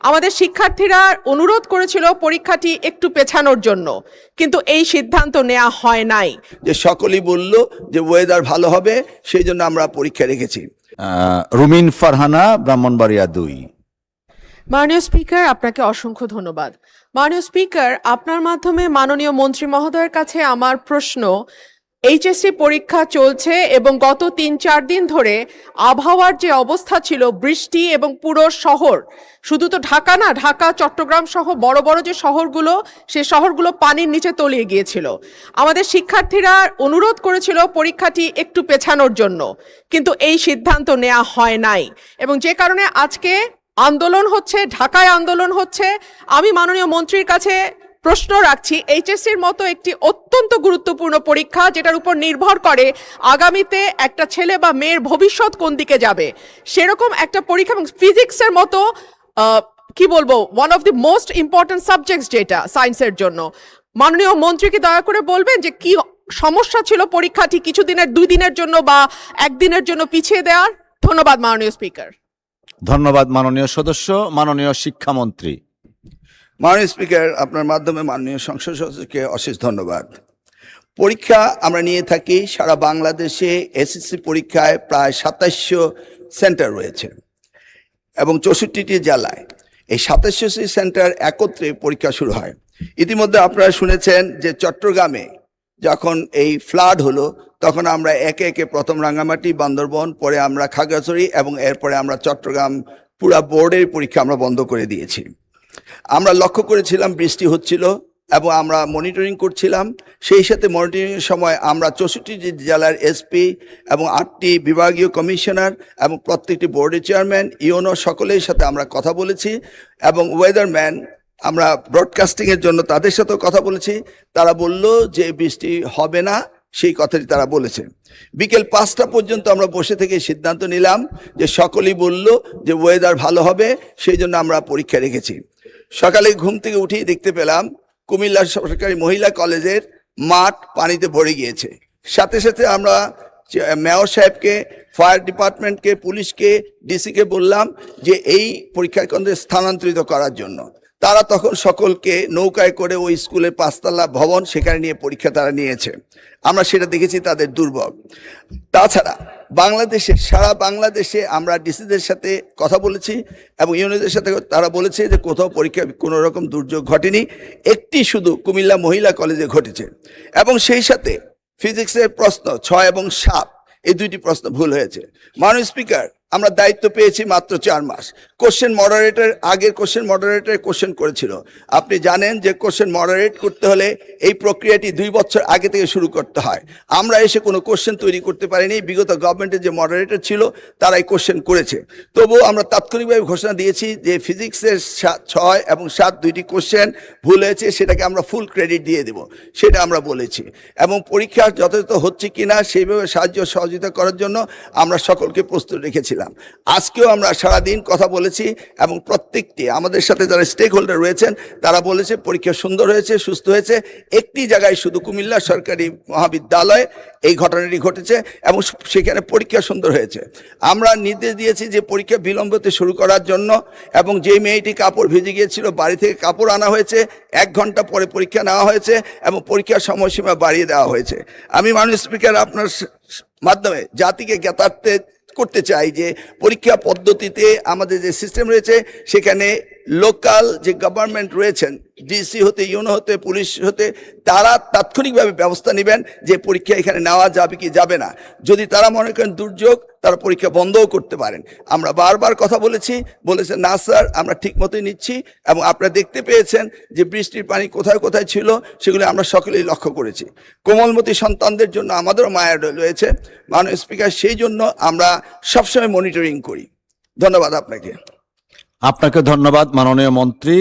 আমাদের শিক্ষার্থীরা অনুরোধ করেছিল পরীক্ষাটি একটু পেছানোর জন্য, কিন্তু এই সিদ্ধান্ত নেওয়া হয় নাই। যে সকলেই বলল যে ওয়েদার ভালো হবে, সেই জন্য আমরা পরীক্ষা রেখেছি। রুমিন ফারহানা, ব্রাহ্মণবাড়িয়া 2। মাননীয় স্পিকার, আপনাকে অসংখ্য ধন্যবাদ। মাননীয় স্পিকার, আপনার মাধ্যমে মাননীয় মন্ত্রী মহোদয়ের কাছে আমার প্রশ্ন, এইচএসসি পরীক্ষা চলছে এবং গত ৩-৪ দিন ধরে আবহাওয়ার যে অবস্থা ছিল, বৃষ্টি এবং পুরো শহর, শুধু তো ঢাকা না, ঢাকা চট্টগ্রাম সহ বড় বড় যে শহরগুলো, সে শহরগুলো পানির নিচে তলিয়ে গিয়েছিল। আমাদের শিক্ষার্থীরা অনুরোধ করেছিল পরীক্ষাটি একটু পেছানোর জন্য, কিন্তু এই সিদ্ধান্ত নেওয়া হয় নাই, এবং যে কারণে আজকে আন্দোলন হচ্ছে, ঢাকায় আন্দোলন হচ্ছে। আমি মাননীয় মন্ত্রীর কাছে প্রশ্ন রাখছি, এইচএসসির মতো একটি অত্যন্ত গুরুত্বপূর্ণ পরীক্ষা, যেটার উপর নির্ভর করে আগামীতে একটা ছেলে বা মেয়ের ভবিষ্যৎ কোন দিকে যাবে, সেরকম একটা পরীক্ষা, এবং ফিজিক্সের মতো কি বলবো, one of the most important subjects যেটা সায়েন্সের জন্য, মাননীয় মন্ত্রীকে দয়া করে বলবেন যে কি সমস্যা ছিল পরীক্ষাটি কিছুদিনের, 2 দিনের জন্য বা 1 দিনের জন্য পিছিয়ে দেওয়ার। ধন্যবাদ মাননীয় স্পিকার। ধন্যবাদ মাননীয় সদস্য। মাননীয় শিক্ষামন্ত্রী। মাননীয় স্পিকার, আপনার মাধ্যমে মাননীয় সংসদ সদস্যকে অশেষ ধন্যবাদ। পরীক্ষা আমরা নিয়ে থাকি সারা বাংলাদেশে। এসএসসি পরীক্ষায় প্রায় 2700 সেন্টার রয়েছে এবং 64টি জেলায় এই 2700 সেন্টার একত্রে পরীক্ষা শুরু হয়। ইতিমধ্যে আপনারা শুনেছেন যে চট্টগ্রামে যখন এই ফ্লাড হলো, তখন আমরা একে একে প্রথম রাঙ্গামাটি, বান্দরবন, পরে আমরা খাগড়াছড়ি এবং এরপরে আমরা চট্টগ্রাম পুরা বোর্ডের পরীক্ষা আমরা বন্ধ করে দিয়েছি। আমরা লক্ষ্য করেছিলাম বৃষ্টি হচ্ছিল এবং আমরা মনিটরিং করছিলাম। সেই সাথে মনিটরিংয়ের সময় আমরা 64টি জেলার এসপি এবং 8টি বিভাগীয় কমিশনার এবং প্রত্যেকটি বোর্ডের চেয়ারম্যান, ইউনো সকলের সাথে আমরা কথা বলেছি এবং ওয়েদারম্যান, আমরা ব্রডকাস্টিংয়ের জন্য তাদের সাথেও কথা বলেছি। তারা বলল যে বৃষ্টি হবে না, সেই কথাটি তারা বলেছে। বিকেল 5টা পর্যন্ত আমরা বসে থেকে সিদ্ধান্ত নিলাম যে সকলেই বলল যে ওয়েদার ভালো হবে, সেই জন্য আমরা পরীক্ষা রেখেছি। সকালে ঘুম থেকে উঠেই দেখতে পেলাম কুমিল্লা সরকারি মহিলা কলেজের মাঠ পানিতে ভরে গিয়েছে। সাথে সাথে আমরা মেয়র সাহেবকে, ফায়ার ডিপার্টমেন্টকে, পুলিশকে, ডিসিকে বললাম যে এই পরীক্ষা কেন্দ্রে স্থানান্তরিত করার জন্য। তারা তখন সকলকে নৌকায় করে ওই স্কুলের 5তলা ভবন, সেখানে নিয়ে পরীক্ষা তারা নিয়েছে। আমরা সেটা দেখেছি তাদের দুর্ভোগ। তাছাড়া বাংলাদেশে, সারা বাংলাদেশে আমরা ডিসিদের সাথে কথা বলেছি এবং ইউনিয়নের সাথে, তারা বলেছে যে কোথাও পরীক্ষা কোনো রকম দুর্যোগ ঘটেনি, একটি শুধু কুমিল্লা মহিলা কলেজে ঘটেছে। এবং সেই সাথে ফিজিক্সের প্রশ্ন 6 এবং 7, এই 2টি প্রশ্ন ভুল হয়েছে। মাননীয় স্পিকার, আমরা দায়িত্ব পেয়েছি মাত্র 4 মাস। কোশ্চেন মডারেটর, আগের কোশ্চেন মডারেটর কোশ্চেন করেছিল। আপনি জানেন যে কোশ্চেন মডারেট করতে হলে এই প্রক্রিয়াটি 2 বছর আগে থেকে শুরু করতে হয়। আমরা এসে কোনো কোশ্চেন তৈরি করতে পারিনি। বিগত গভর্নমেন্টের যে মডারেটর ছিল তারা এই কোশ্চেন করেছে। তবুও আমরা তাৎক্ষণিকভাবে ঘোষণা দিয়েছি যে ফিজিক্সের 6 এবং 7 2টি কোশ্চেন ভুল হয়েছে, সেটাকে আমরা ফুল ক্রেডিট দিয়ে দেব, সেটা আমরা বলেছি। এবং পরীক্ষা যথাযথ হচ্ছে কিনা সেইভাবে সাহায্য সহযোগিতা করার জন্য আমরা সকলকে প্রস্তুত রেখেছিলাম। আজকেও আমরা সারাদিন কথা বলেছি এবং প্রত্যেকটি আমাদের সাথে যারা স্টেক হোল্ডার রয়েছেন তারা বলেছে পরীক্ষা সুন্দর হয়েছে, সুস্থ হয়েছে। একটি জায়গায় শুধু কুমিল্লা সরকারি মহাবিদ্যালয়ে এই ঘটনাটি ঘটেছে এবং সেখানে পরীক্ষা সুন্দর হয়েছে। আমরা নির্দেশ দিয়েছি যে পরীক্ষা বিলম্বতে শুরু করার জন্য, এবং যে মেয়েটি কাপড় ভিজে গিয়েছিল বাড়ি থেকে কাপড় আনা হয়েছে, 1 ঘন্টা পরে পরীক্ষা নেওয়া হয়েছে এবং পরীক্ষার সময়সীমা বাড়িয়ে দেওয়া হয়েছে। আমি মাননীয় স্পিকার আপনার মাধ্যমে জাতিকে জ্ঞাতার্থে করতে চাই যে পরীক্ষা পদ্ধতিতে আমাদের যে সিস্টেম রয়েছে, সেখানে লোকাল যে গভর্নমেন্ট রয়েছেন, ডিসি হতে, ইউনো হতে, পুলিশ হতে, তারা তাৎক্ষণিকভাবে ব্যবস্থা নেবেন যে পরীক্ষা এখানে নেওয়া যাবে কি যাবে না। যদি তারা মনে করেন দুর্যোগ, তারা পরীক্ষা বন্ধও করতে পারেন। আমরা বারবার কথা বলেছেন না স্যার, আমরা ঠিক মতোই নিচ্ছি। এবং আপনারা দেখতে পেয়েছেন যে বৃষ্টির পানি কোথায় কোথায় ছিল, সেগুলো আমরা সকলেই লক্ষ্য করেছি। কোমলমতি সন্তানদের জন্য আমাদেরও মায়া রয়েছে মাননীয় স্পিকার, সেই জন্য আমরা সবসময় মনিটরিং করি। ধন্যবাদ আপনাকে। আপনাকে ধন্যবাদ মাননীয় মন্ত্রী।